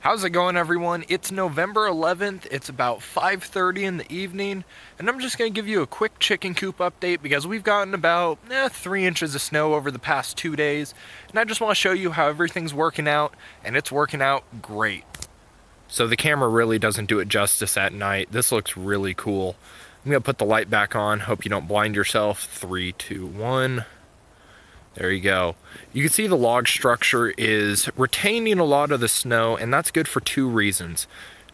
How's it going, everyone? It's November 11th. It's about 5:30 in the evening, and I'm just going to give you a quick chicken coop update because we've gotten about 3 inches of snow over the past 2 days, and I just want to show you how everything's working out, and it's working out great. So the camera really doesn't do it justice at night. This looks really cool. I'm going to put the light back on. Hope you don't blind yourself. 3, 2, 1. There you go. You can see the log structure is retaining a lot of the snow, and that's good for 2 reasons.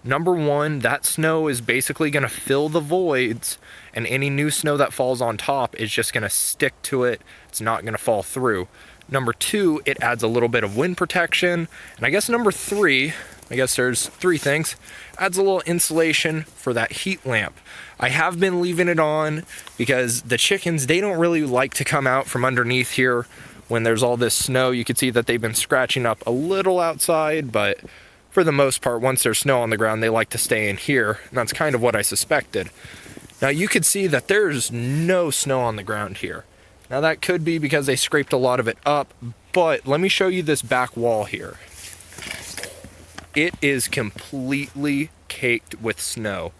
Number 1, that snow is basically going to fill the voids, and any new snow that falls on top is just going to stick to it. It's not going to fall through. Number 2, it adds a little bit of wind protection. And I guess number 3, I guess there's 3 things, adds a little insulation for that heat lamp. I have been leaving it on because the chickens, they don't really like to come out from underneath here when there's all this snow. You can see that they've been scratching up a little outside, but for the most part, once there's snow on the ground, they like to stay in here. And that's kind of what I suspected. Now you can see that there's no snow on the ground here. Now that could be because they scraped a lot of it up, but let me show you this back wall here. It is completely caked with snow.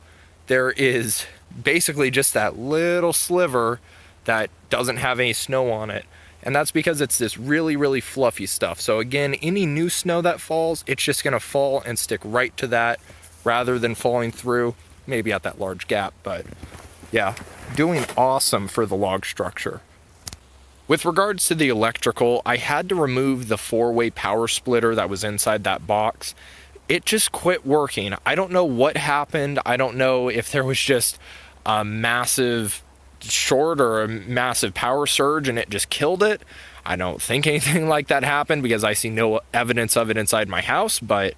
There is basically just that little sliver that doesn't have any snow on it. And that's because it's this really, really fluffy stuff. So again, any new snow that falls, it's just gonna fall and stick right to that rather than falling through, maybe at that large gap. But yeah, doing awesome for the log structure. With regards to the electrical, I had to remove the 4-way power splitter that was inside that box. It just quit working. I don't know what happened. I don't know if there was just a massive short or a massive power surge and it just killed it. I don't think anything like that happened because I see no evidence of it inside my house, but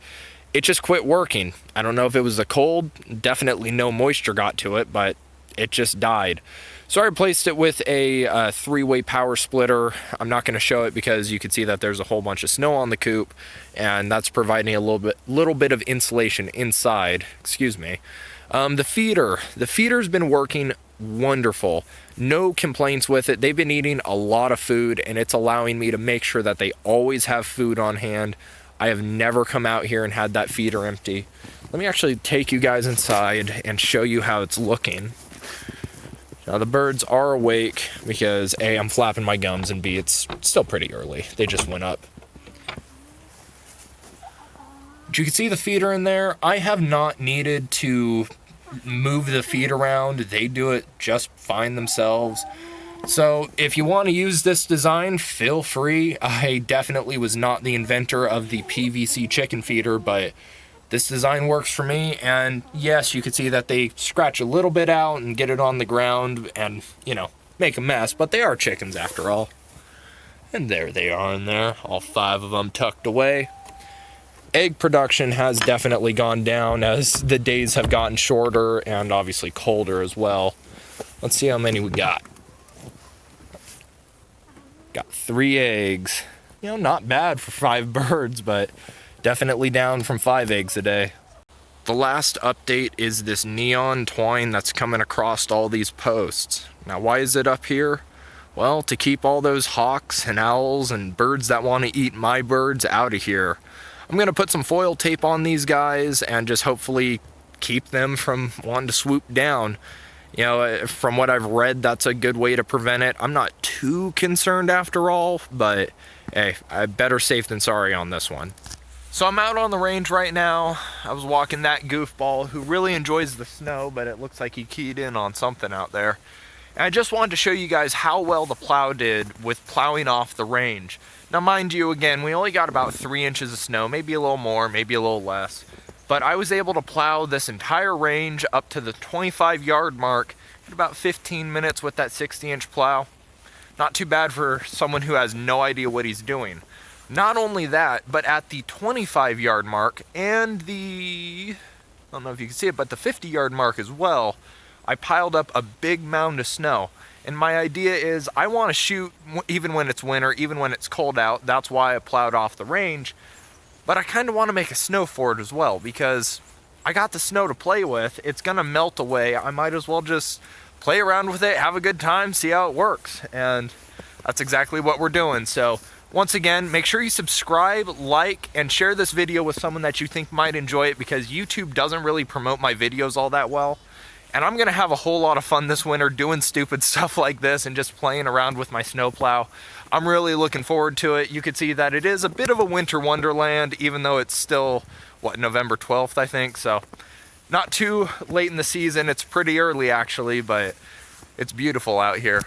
it just quit working. I don't know if it was the cold. Definitely no moisture got to it, but it just died. So I replaced it with a 3-way power splitter. I'm not going to show it because you can see that there's a whole bunch of snow on the coop, and that's providing a little bit of insulation inside. Excuse me. The feeder's been working wonderful. No complaints with it. They've been eating a lot of food, and it's allowing me to make sure that they always have food on hand. I have never come out here and had that feeder empty. Let me actually take you guys inside and show you how it's looking. Now the birds are awake because A, I'm flapping my gums, and B, it's still pretty early. They just went up. But you can see the feeder in there. I have not needed to move the feed around. They do it just fine themselves. So if you want to use this design, feel free. I definitely was not the inventor of the PVC chicken feeder, but this design works for me, and yes, you can see that they scratch a little bit out and get it on the ground and, make a mess, but they are chickens after all. And there they are in there, all 5 of them tucked away. Egg production has definitely gone down as the days have gotten shorter and obviously colder as well. Let's see how many we got. Got 3 eggs. Not bad for 5 birds, but definitely down from 5 eggs a day. The last update is this neon twine that's coming across all these posts. Now, why is it up here? Well, to keep all those hawks and owls and birds that want to eat my birds out of here. I'm going to put some foil tape on these guys and just hopefully keep them from wanting to swoop down. From what I've read, that's a good way to prevent it. I'm not too concerned after all, but hey, better safe than sorry on this one. So I'm out on the range right now. I was walking that goofball who really enjoys the snow, but it looks like he keyed in on something out there. And I just wanted to show you guys how well the plow did with plowing off the range. Now mind you, again, we only got about 3 inches of snow, maybe a little more, maybe a little less. But I was able to plow this entire range up to the 25-yard mark in about 15 minutes with that 60-inch plow. Not too bad for someone who has no idea what he's doing. Not only that, but at the 25-yard mark and I don't know if you can see it, but the 50-yard mark as well, I piled up a big mound of snow. And my idea is I want to shoot even when it's winter, even when it's cold out. That's why I plowed off the range. But I kind of want to make a snow fort as well because I got the snow to play with. It's going to melt away. I might as well just play around with it, have a good time, see how it works. And that's exactly what we're doing. So Once again, make sure you subscribe, like, and share this video with someone that you think might enjoy it, because YouTube doesn't really promote my videos all that well. And I'm gonna have a whole lot of fun this winter doing stupid stuff like this and just playing around with my snowplow. I'm really looking forward to it. You can see that it is a bit of a winter wonderland, even though it's still, what, November 12th, I think, so not too late in the season. It's pretty early actually, but it's beautiful out here.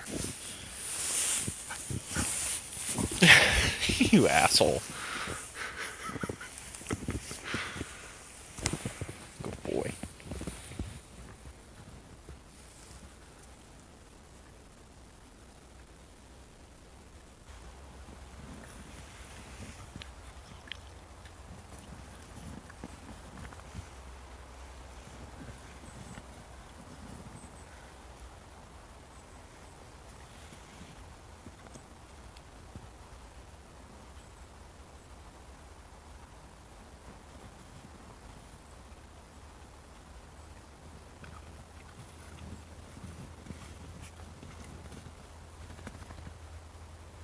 You asshole. Good boy.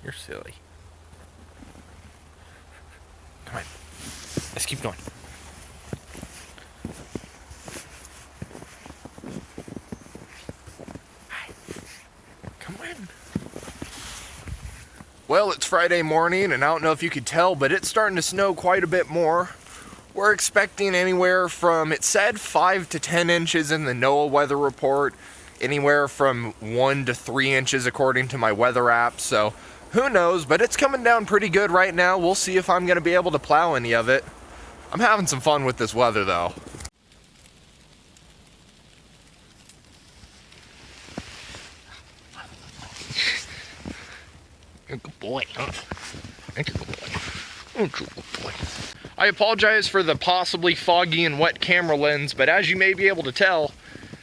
You're silly. Come on. Let's keep going. Hi. Come on. Well, it's Friday morning, and I don't know if you could tell, but it's starting to snow quite a bit more. We're expecting anywhere from, it said 5 to 10 inches in the NOAA weather report, anywhere from 1 to 3 inches according to my weather app, so who knows, but it's coming down pretty good right now. We'll see if I'm going to be able to plow any of it. I'm having some fun with this weather, though. You're a good boy, huh? You're a good boy. You're a good boy. I apologize for the possibly foggy and wet camera lens, but as you may be able to tell,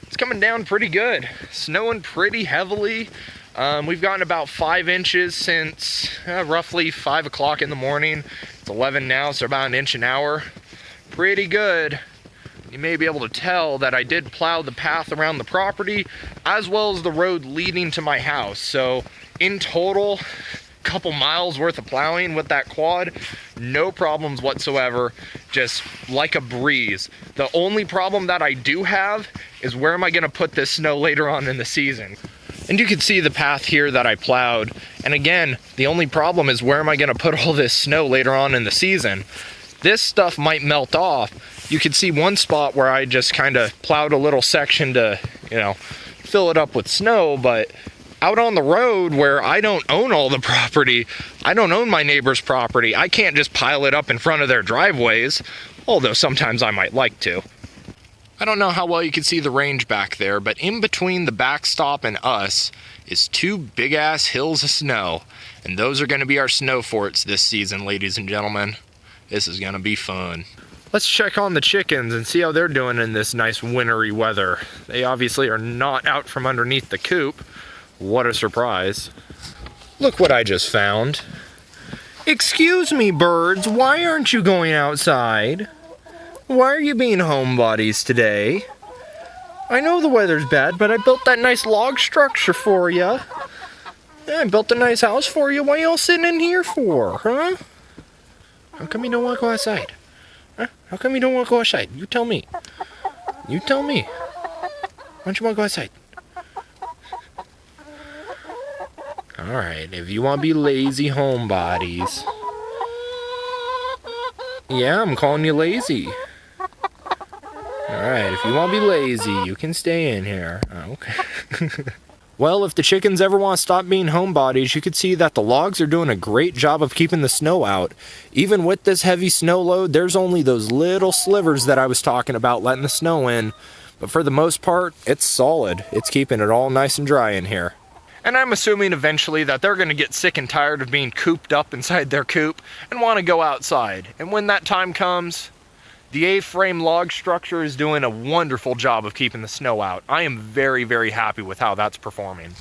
it's coming down pretty good. Snowing pretty heavily. We've gotten about 5 inches since roughly 5 o'clock in the morning. It's 11 now, so about an inch an hour. Pretty good. You may be able to tell that I did plow the path around the property as well as the road leading to my house. So in total, a couple miles worth of plowing with that quad. No problems whatsoever, just like a breeze. The only problem that I do have is where am I going to put this snow later on in the season? And you can see the path here that I plowed. And again, the only problem is where am I going to put all this snow later on in the season? This stuff might melt off. You can see one spot where I just kind of plowed a little section to, fill it up with snow, but out on the road where I don't own all the property, I don't own my neighbor's property, I can't just pile it up in front of their driveways, although sometimes I might like to. I don't know how well you can see the range back there, but in between the backstop and us is 2 big-ass hills of snow, and those are going to be our snow forts this season, ladies and gentlemen. This is going to be fun. Let's check on the chickens and see how they're doing in this nice wintry weather. They obviously are not out from underneath the coop. What a surprise. Look what I just found. Excuse me, birds, why aren't you going outside? Why are you being homebodies today? I know the weather's bad, but I built that nice log structure for you. Yeah, I built a nice house for you. Why y'all sitting in here for, huh? How come you don't want to go outside? Huh? How come you don't want to go outside? You tell me. You tell me. Why don't you want to go outside? Alright, if you want to be lazy homebodies. Yeah, I'm calling you lazy. Alright, if you want to be lazy, you can stay in here. Okay. Well, if the chickens ever want to stop being homebodies, you can see that the logs are doing a great job of keeping the snow out. Even with this heavy snow load, there's only those little slivers that I was talking about letting the snow in. But for the most part, it's solid. It's keeping it all nice and dry in here. And I'm assuming eventually that they're going to get sick and tired of being cooped up inside their coop and want to go outside. And when that time comes, the A-frame log structure is doing a wonderful job of keeping the snow out. I am very, very happy with how that's performing.